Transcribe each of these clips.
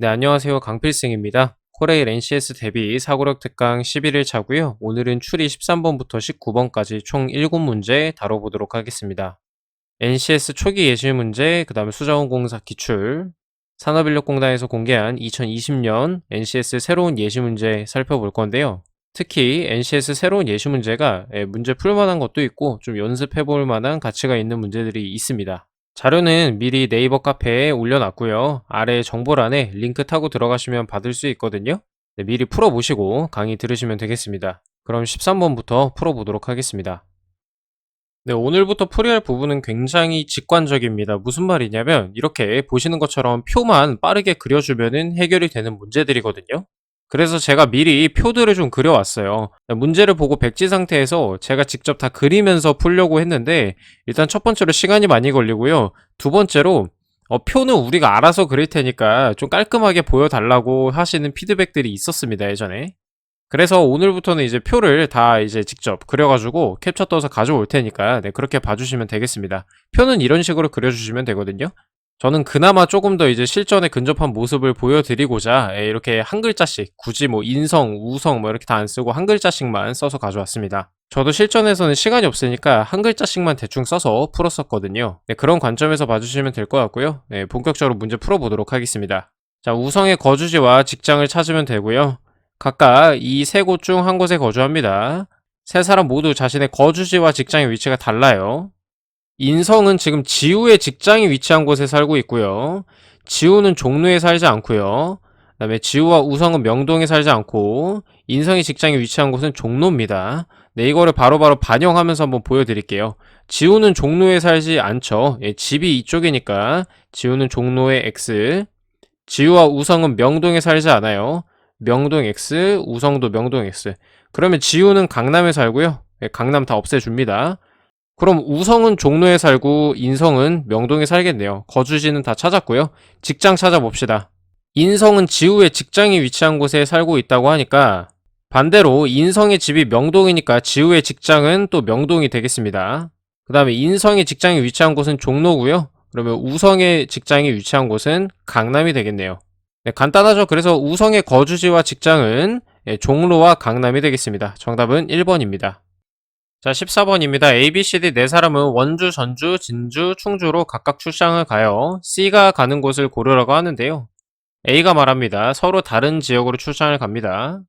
네, 안녕하세요. 강필승입니다. 코레일 NCS 대비 사고력 특강 11일 차고요. 오늘은 추리 13번부터 19번까지 총 7문제 다뤄보도록 하겠습니다. NCS 초기 예실 문제, 그 다음에 수자원공사 기출, 산업인력공단에서 공개한 2020년 NCS 새로운 예시 문제 살펴볼 건데요. 특히 NCS 새로운 예시 문제가 문제 풀만한 것도 있고 좀 연습해볼 만한 가치가 있는 문제들이 있습니다. 자료는 미리 네이버 카페에 올려놨고요. 아래 정보란에 링크 타고 들어가시면 받을 수 있거든요. 네, 미리 풀어보시고 강의 들으시면 되겠습니다. 그럼 13번부터 풀어보도록 하겠습니다. 네, 오늘부터 풀이할 부분은 굉장히 직관적입니다. 무슨 말이냐면 이렇게 보시는 것처럼 표만 빠르게 그려주면 해결이 되는 문제들이거든요. 그래서 제가 미리 표들을 좀 그려왔어요. 문제를 보고 백지 상태에서 제가 직접 다 그리면서 풀려고 했는데 일단 첫 번째로 시간이 많이 걸리고요. 두 번째로 표는 우리가 알아서 그릴 테니까 좀 깔끔하게 보여달라고 하시는 피드백들이 있었습니다, 예전에. 그래서 오늘부터는 이제 표를 다 이제 직접 그려가지고 캡처 떠서 가져올 테니까 네, 그렇게 봐주시면 되겠습니다. 표는 이런 식으로 그려주시면 되거든요. 저는 그나마 조금 더 이제 실전에 근접한 모습을 보여드리고자 이렇게 한 글자씩 굳이 뭐 인성, 우성 뭐 이렇게 다 안 쓰고 한 글자씩만 써서 가져왔습니다. 저도 실전에서는 시간이 없으니까 한 글자씩만 대충 써서 풀었었거든요. 네, 그런 관점에서 봐주시면 될 것 같고요. 네, 본격적으로 문제 풀어보도록 하겠습니다. 자, 우성의 거주지와 직장을 찾으면 되고요. 각각 이 세 곳 중 한 곳에 거주합니다. 세 사람 모두 자신의 거주지와 직장의 위치가 달라요. 인성은 지금 지우의 직장이 위치한 곳에 살고 있고요. 지우는 종로에 살지 않고요. 그 다음에 지우와 우성은 명동에 살지 않고 인성의 직장이 위치한 곳은 종로입니다. 네, 이거를 바로바로 반영하면서 한번 보여드릴게요. 지우는 종로에 살지 않죠. 예, 집이 이쪽이니까 지우는 종로의 X. 지우와 우성은 명동에 살지 않아요. 명동 X, 우성도 명동 X. 그러면 지우는 강남에 살고요. 예, 강남 다 없애줍니다. 그럼 우성은 종로에 살고 인성은 명동에 살겠네요. 거주지는 다 찾았고요. 직장 찾아봅시다. 인성은 지우의 직장이 위치한 곳에 살고 있다고 하니까 반대로 인성의 집이 명동이니까 지우의 직장은 또 명동이 되겠습니다. 그 다음에 인성의 직장이 위치한 곳은 종로고요. 그러면 우성의 직장이 위치한 곳은 강남이 되겠네요. 네, 간단하죠? 그래서 우성의 거주지와 직장은 종로와 강남이 되겠습니다. 정답은 1번입니다. 자, 14번입니다. A, B, C, D 네 사람은 원주, 전주, 진주, 충주로 각각 출장을 가요. C가 가는 곳을 고르라고 하는데요. A가 말합니다. 서로 다른 지역으로 출장을 갑니다.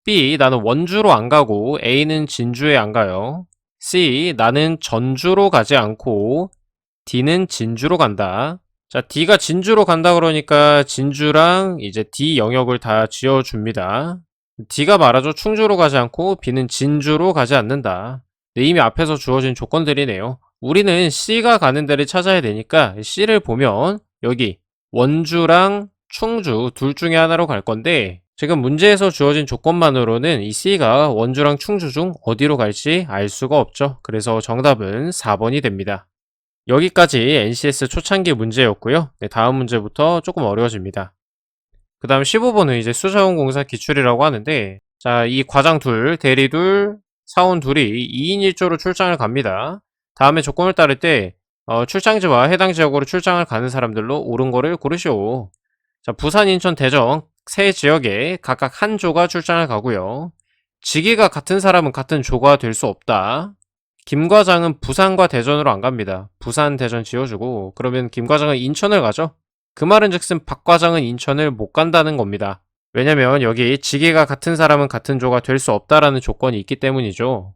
B, 나는 원주로 안 가고 A는 진주에 안 가요. C, 나는 전주로 가지 않고 D는 진주로 간다. 자, D가 진주로 간다 그러니까 진주랑 이제 D 영역을 다 지어줍니다. D가 말하죠. 충주로 가지 않고 B는 진주로 가지 않는다. 네, 이미 앞에서 주어진 조건들이네요. 우리는 C가 가는 데를 찾아야 되니까 C를 보면 여기 원주랑 충주 둘 중에 하나로 갈 건데 지금 문제에서 주어진 조건만으로는 이 C가 원주랑 충주 중 어디로 갈지 알 수가 없죠. 그래서 정답은 4번이 됩니다. 여기까지 NCS 초창기 문제였고요. 네, 다음 문제부터 조금 어려워집니다. 그 다음 15번은 이제 수자원공사 기출이라고 하는데 자, 이 과장 둘, 대리 둘, 사원 둘이 2인 1조로 출장을 갑니다. 다음에 조건을 따를 때 출장지와 해당 지역으로 출장을 가는 사람들로 옳은 거를 고르시오. 자, 부산, 인천, 대전 세 지역에 각각 한 조가 출장을 가고요. 직위가 같은 사람은 같은 조가 될 수 없다. 김 과장은 부산과 대전으로 안 갑니다. 부산, 대전 지어주고 그러면 김 과장은 인천을 가죠. 그 말은 즉슨 박 과장은 인천을 못 간다는 겁니다. 왜냐면 여기 직위가 같은 사람은 같은 조가 될 수 없다라는 조건이 있기 때문이죠.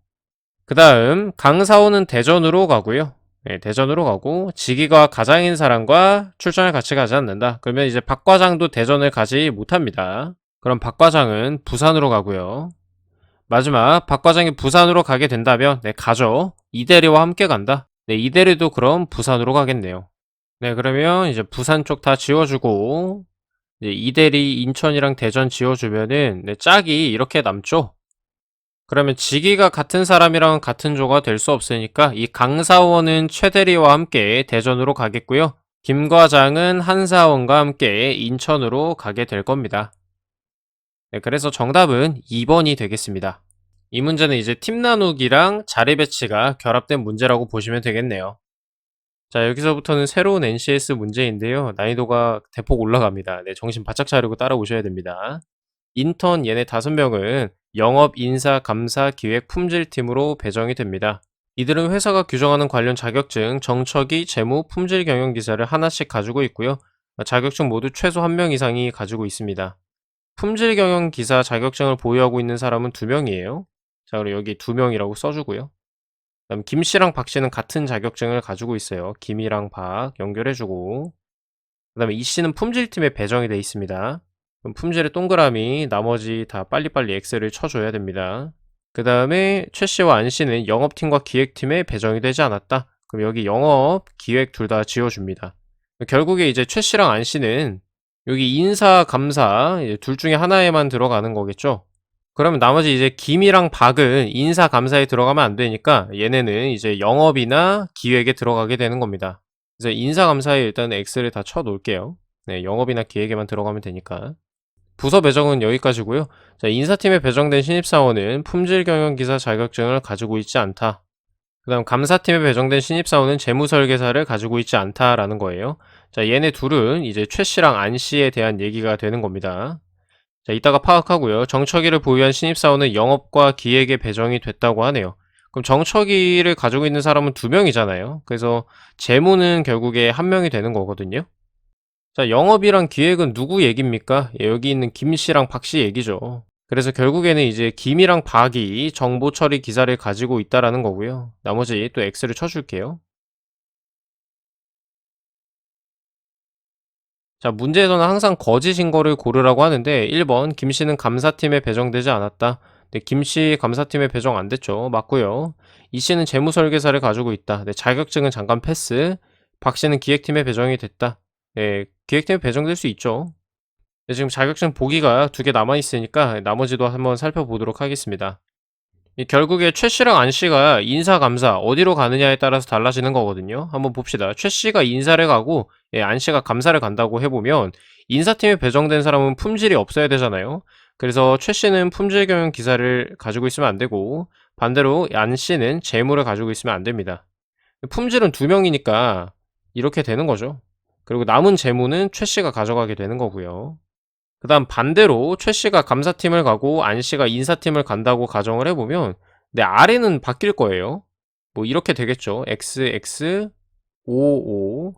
그 다음 강사호는 대전으로 가고요. 네, 대전으로 가고 직위가 가장인 사람과 출장을 같이 가지 않는다. 그러면 이제 박 과장도 대전을 가지 못합니다. 그럼 박 과장은 부산으로 가고요. 마지막 박 과장이 부산으로 가게 된다면 네, 가죠. 이대리와 함께 간다. 네, 이대리도 그럼 부산으로 가겠네요. 네, 그러면 이제 부산 쪽 다 지워주고 이제 이대리 인천이랑 대전 지워주면은 네, 짝이 이렇게 남죠. 그러면 직위가 같은 사람이랑 같은 조가 될 수 없으니까 이 강사원은 최대리와 함께 대전으로 가겠고요. 김 과장은 한사원과 함께 인천으로 가게 될 겁니다. 네, 그래서 정답은 2번이 되겠습니다. 이 문제는 이제 팀 나누기랑 자리 배치가 결합된 문제라고 보시면 되겠네요. 자, 여기서부터는 새로운 NCS 문제인데요. 난이도가 대폭 올라갑니다. 네, 정신 바짝 차리고 따라오셔야 됩니다. 인턴 얘네 5명은 영업, 인사, 감사, 기획, 품질팀으로 배정이 됩니다. 이들은 회사가 규정하는 관련 자격증, 정처기, 재무, 품질 경영 기사를 하나씩 가지고 있고요. 자격증 모두 최소 1명 이상이 가지고 있습니다. 품질 경영 기사 자격증을 보유하고 있는 사람은 2명이에요. 자, 그리고 여기 2명이라고 써주고요. 그다음 김씨랑 박씨는 같은 자격증을 가지고 있어요. 김이랑 박 연결해주고, 그다음에 이씨는 품질팀에 배정이 돼 있습니다. 그럼 품질의 동그라미, 나머지 다 빨리빨리 X를 쳐줘야 됩니다. 그 다음에 최씨와 안씨는 영업팀과 기획팀에 배정이 되지 않았다. 그럼 여기 영업, 기획 둘 다 지워줍니다. 결국에 이제 최씨랑 안씨는 여기 인사, 감사 둘 중에 하나에만 들어가는 거겠죠. 그러면 나머지 이제 김이랑 박은 인사, 감사에 들어가면 안 되니까 얘네는 이제 영업이나 기획에 들어가게 되는 겁니다. 그래서 인사, 감사에 일단 X를 다 쳐 놓을게요. 네, 영업이나 기획에만 들어가면 되니까. 부서 배정은 여기까지고요. 자, 인사팀에 배정된 신입사원은 품질경영기사 자격증을 가지고 있지 않다. 그 다음 감사팀에 배정된 신입사원은 재무설계사를 가지고 있지 않다라는 거예요. 자, 얘네 둘은 이제 최씨랑 안씨에 대한 얘기가 되는 겁니다. 자, 이따가 파악하고요. 정처기를 보유한 신입사원은 영업과 기획에 배정이 됐다고 하네요. 그럼 정처기를 가지고 있는 사람은 2명이잖아요. 그래서 재무는 결국에 1명이 되는 거거든요. 자, 영업이랑 기획은 누구 얘기입니까? 예, 여기 있는 김씨랑 박씨 얘기죠. 그래서 결국에는 이제 김이랑 박이 정보 처리 기사를 가지고 있다라는 거고요. 나머지 또 X를 쳐줄게요. 자, 문제에서는 항상 거짓인 거를 고르라고 하는데 1번 김씨는 감사팀에 배정되지 않았다. 네, 김씨 감사팀에 배정 안 됐죠. 맞고요. 이씨는 재무설계사를 가지고 있다. 네, 자격증은 잠깐 패스. 박씨는 기획팀에 배정이 됐다. 네, 기획팀에 배정될 수 있죠. 네, 지금 자격증 보기가 2개 남아있으니까 나머지도 한번 살펴보도록 하겠습니다. 결국에 최씨랑 안씨가 인사, 감사 어디로 가느냐에 따라서 달라지는 거거든요. 한번 봅시다. 최씨가 인사를 가고 안씨가 감사를 간다고 해보면 인사팀에 배정된 사람은 품질이 없어야 되잖아요. 그래서 최씨는 품질 경영 기사를 가지고 있으면 안 되고 반대로 안씨는 재무를 가지고 있으면 안 됩니다. 품질은 2명이니까 이렇게 되는 거죠. 그리고 남은 재무는 최씨가 가져가게 되는 거고요. 그 다음 반대로 최씨가 감사팀을 가고 안씨가 인사팀을 간다고 가정을 해보면 내 아래는 바뀔 거예요. 뭐 이렇게 되겠죠. XX, 55.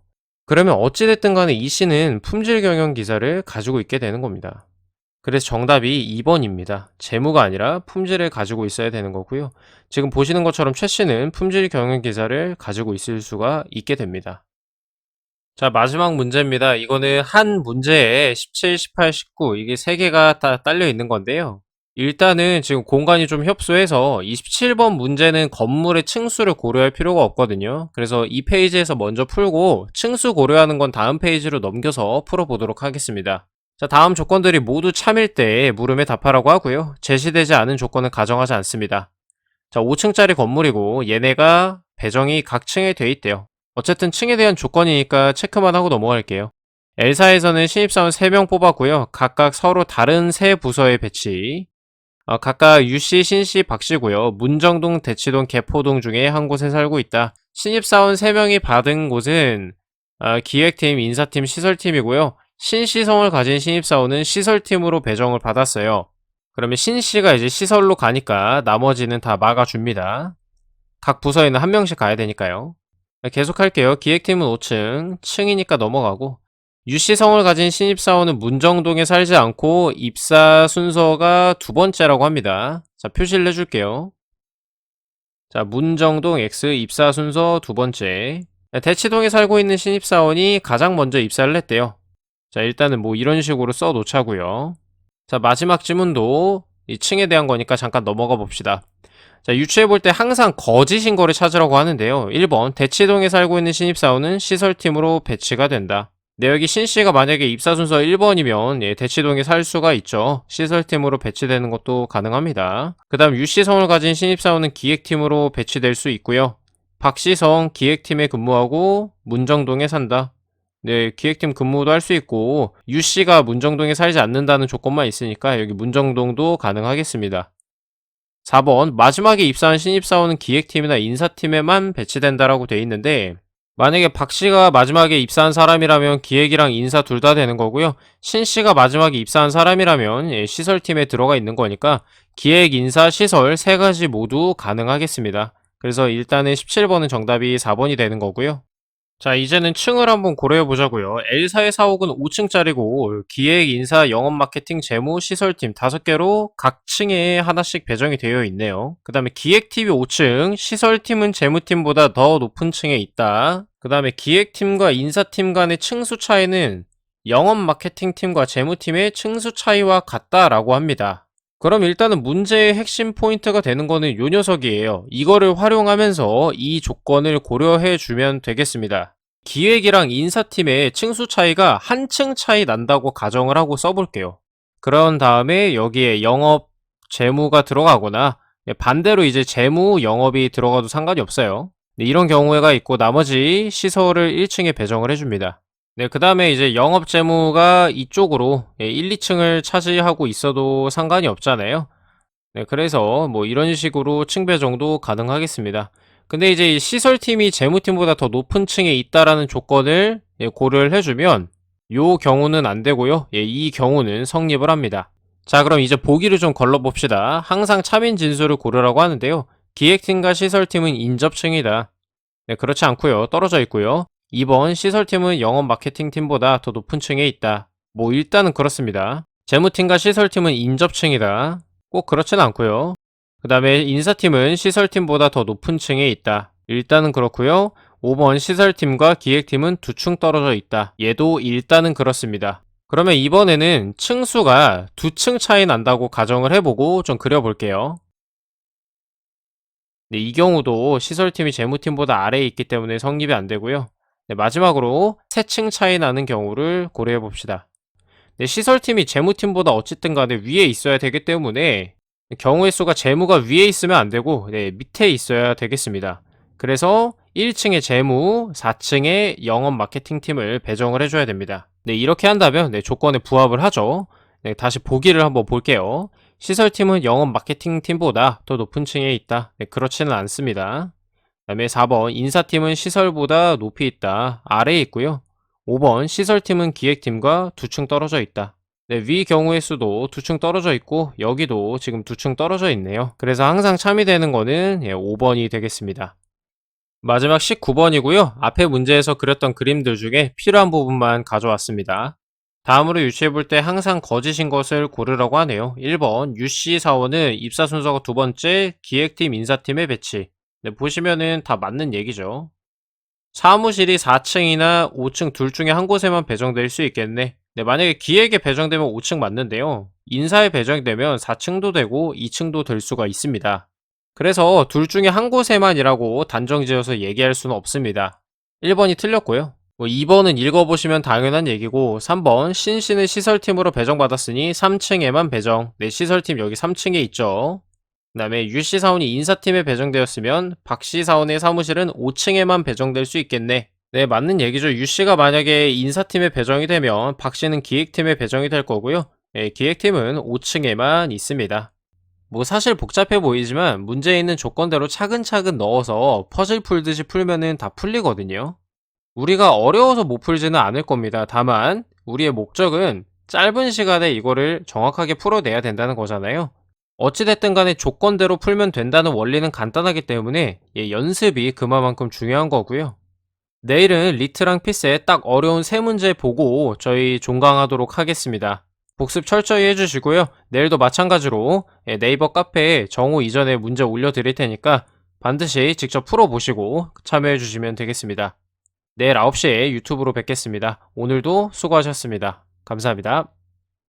그러면 어찌됐든 간에 이씨는 품질 경영 기사를 가지고 있게 되는 겁니다. 그래서 정답이 2번입니다. 재무가 아니라 품질을 가지고 있어야 되는 거고요. 지금 보시는 것처럼 최씨는 품질 경영 기사를 가지고 있을 수가 있게 됩니다. 자, 마지막 문제입니다. 이거는 한 문제에 17, 18, 19 이게 3개가 다 딸려 있는 건데요. 일단은 지금 공간이 좀 협소해서 27번 문제는 건물의 층수를 고려할 필요가 없거든요. 그래서 이 페이지에서 먼저 풀고 층수 고려하는 건 다음 페이지로 넘겨서 풀어보도록 하겠습니다. 자, 다음 조건들이 모두 참일 때 물음에 답하라고 하고요. 제시되지 않은 조건은 가정하지 않습니다. 자, 5층짜리 건물이고 얘네가 배정이 각 층에 돼 있대요. 어쨌든 층에 대한 조건이니까 체크만 하고 넘어갈게요. L사에서는 신입사원 3명 뽑았고요. 각각 서로 다른 세 부서에 배치. 각각 유씨, 신씨, 박씨고요. 문정동, 대치동, 개포동 중에 한 곳에 살고 있다. 신입사원 3명이 받은 곳은 기획팀, 인사팀, 시설팀이고요. 신시성을 가진 신입사원은 시설팀으로 배정을 받았어요. 그러면 신씨가 이제 시설로 가니까 나머지는 다 막아줍니다. 각 부서에는 1명씩 가야 되니까요. 계속 할게요. 기획팀은 5층, 층이니까 넘어가고 유씨성을 가진 신입사원은 문정동에 살지 않고 입사 순서가 2번째라고 합니다. 자, 표시를 해줄게요. 자, 문정동 X 입사 순서 2번째. 대치동에 살고 있는 신입사원이 가장 먼저 입사를 했대요. 자, 일단은 뭐 이런 식으로 써놓자고요. 자, 마지막 지문도 이 층에 대한 거니까 잠깐 넘어가 봅시다. 자, 유추해볼 때 항상 거짓인 거를 찾으라고 하는데요. 1번, 대치동에 살고 있는 신입사원은 시설팀으로 배치가 된다. 네, 여기 신씨가 만약에 입사 순서 1번이면 대치동에 살 수가 있죠. 시설팀으로 배치되는 것도 가능합니다. 그 다음 유씨성을 가진 신입사원은 기획팀으로 배치될 수 있고요. 박씨성 기획팀에 근무하고 문정동에 산다. 네, 기획팀 근무도 할 수 있고 유씨가 문정동에 살지 않는다는 조건만 있으니까 여기 문정동도 가능하겠습니다. 4번 마지막에 입사한 신입사원은 기획팀이나 인사팀에만 배치된다라고 돼 있는데 만약에 박 씨가 마지막에 입사한 사람이라면 기획이랑 인사 둘 다 되는 거고요. 신 씨가 마지막에 입사한 사람이라면 시설팀에 들어가 있는 거니까 기획, 인사, 시설 세 가지 모두 가능하겠습니다. 그래서 일단은 17번은 정답이 4번이 되는 거고요. 자, 이제는 층을 한번 고려해 보자고요. L사의 사옥은 5층짜리고 기획, 인사, 영업, 마케팅, 재무, 시설팀 5개로 각 층에 하나씩 배정이 되어 있네요. 그 다음에 기획팀이 5층, 시설팀은 재무팀보다 더 높은 층에 있다. 그 다음에 기획팀과 인사팀 간의 층수 차이는 영업, 마케팅팀과 재무팀의 층수 차이와 같다라고 합니다. 그럼 일단은 문제의 핵심 포인트가 되는 거는 요 녀석이에요. 이거를 활용하면서 이 조건을 고려해 주면 되겠습니다. 기획이랑 인사팀의 층수 차이가 한 층 차이 난다고 가정을 하고 써볼게요. 그런 다음에 여기에 영업, 재무가 들어가거나 반대로 이제 재무, 영업이 들어가도 상관이 없어요. 이런 경우가 있고 나머지 시설을 1층에 배정을 해줍니다. 네, 그 다음에 이제 영업 재무가 이쪽으로 1, 2층을 차지하고 있어도 상관이 없잖아요. 네, 그래서 뭐 이런 식으로 층 배정도 가능하겠습니다. 근데 이제 이 시설팀이 재무팀보다 더 높은 층에 있다라는 조건을 고려를 해주면 요 경우는 안 되고요. 이 경우는 성립을 합니다. 자, 그럼 이제 보기를 좀 걸러봅시다. 항상 차민 진수를 고르라고 하는데요. 기획팀과 시설팀은 인접층이다. 네, 그렇지 않고요. 떨어져 있고요. 2번 시설팀은 영업 마케팅팀보다 더 높은 층에 있다. 뭐 일단은 그렇습니다. 재무팀과 시설팀은 인접층이다. 꼭 그렇진 않고요. 그 다음에 인사팀은 시설팀보다 더 높은 층에 있다. 일단은 그렇고요. 5번 시설팀과 기획팀은 2층 떨어져 있다. 얘도 일단은 그렇습니다. 그러면 이번에는 층수가 2층 차이 난다고 가정을 해보고 좀 그려볼게요. 네, 이 경우도 시설팀이 재무팀보다 아래에 있기 때문에 성립이 안 되고요. 네, 마지막으로 3층 차이 나는 경우를 고려해 봅시다. 네, 시설팀이 재무팀보다 어쨌든 간에 위에 있어야 되기 때문에 경우의 수가 재무가 위에 있으면 안 되고 밑에 있어야 되겠습니다. 그래서 1층에 재무, 4층에 영업 마케팅팀을 배정을 해줘야 됩니다. 네, 이렇게 한다면 조건에 부합을 하죠. 네, 다시 보기를 한번 볼게요. 시설팀은 영업 마케팅팀보다 더 높은 층에 있다. 네, 그렇지는 않습니다. 그 다음에 4번 인사팀은 시설보다 높이 있다. 아래에 있고요. 5번 시설팀은 기획팀과 2층 떨어져 있다. 네, 위 경우의 수도 2층 떨어져 있고 여기도 지금 2층 떨어져 있네요. 그래서 항상 참이되는 거는 5번이 되겠습니다. 마지막 19번이고요. 앞에 문제에서 그렸던 그림들 중에 필요한 부분만 가져왔습니다. 다음으로 유추해 볼 때 항상 거짓인 것을 고르라고 하네요. 1번 UC 사원은 입사 순서가 두 번째 기획팀 인사팀의 배치. 네, 보시면은 다 맞는 얘기죠. 사무실이 4층이나 5층 둘 중에 한 곳에만 배정될 수 있겠네. 네, 만약에 기획에 배정되면 5층 맞는데요. 인사에 배정되면 4층도 되고 2층도 될 수가 있습니다. 그래서 둘 중에 한 곳에만이라고 단정 지어서 얘기할 수는 없습니다. 1번이 틀렸고요. 2번은 읽어보시면 당연한 얘기고 3번 신씨는 시설팀으로 배정받았으니 3층에만 배정. 네, 시설팀 여기 3층에 있죠. 그 다음에 유씨 사원이 인사팀에 배정되었으면 박씨 사원의 사무실은 5층에만 배정될 수 있겠네. 네, 맞는 얘기죠. 유씨가 만약에 인사팀에 배정이 되면 박씨는 기획팀에 배정이 될 거고요. 네, 기획팀은 5층에만 있습니다. 뭐 사실 복잡해 보이지만 문제에 있는 조건대로 차근차근 넣어서 퍼즐 풀듯이 풀면은 다 풀리거든요. 우리가 어려워서 못 풀지는 않을 겁니다. 다만 우리의 목적은 짧은 시간에 이거를 정확하게 풀어내야 된다는 거잖아요. 어찌됐든 간에 조건대로 풀면 된다는 원리는 간단하기 때문에 연습이 그만큼 중요한 거고요. 내일은 리트랑 피스의 딱 어려운 세 문제 보고 저희 종강하도록 하겠습니다. 복습 철저히 해주시고요. 내일도 마찬가지로 네이버 카페에 정오 이전에 문제 올려드릴 테니까 반드시 직접 풀어보시고 참여해주시면 되겠습니다. 내일 9시에 유튜브로 뵙겠습니다. 오늘도 수고하셨습니다. 감사합니다.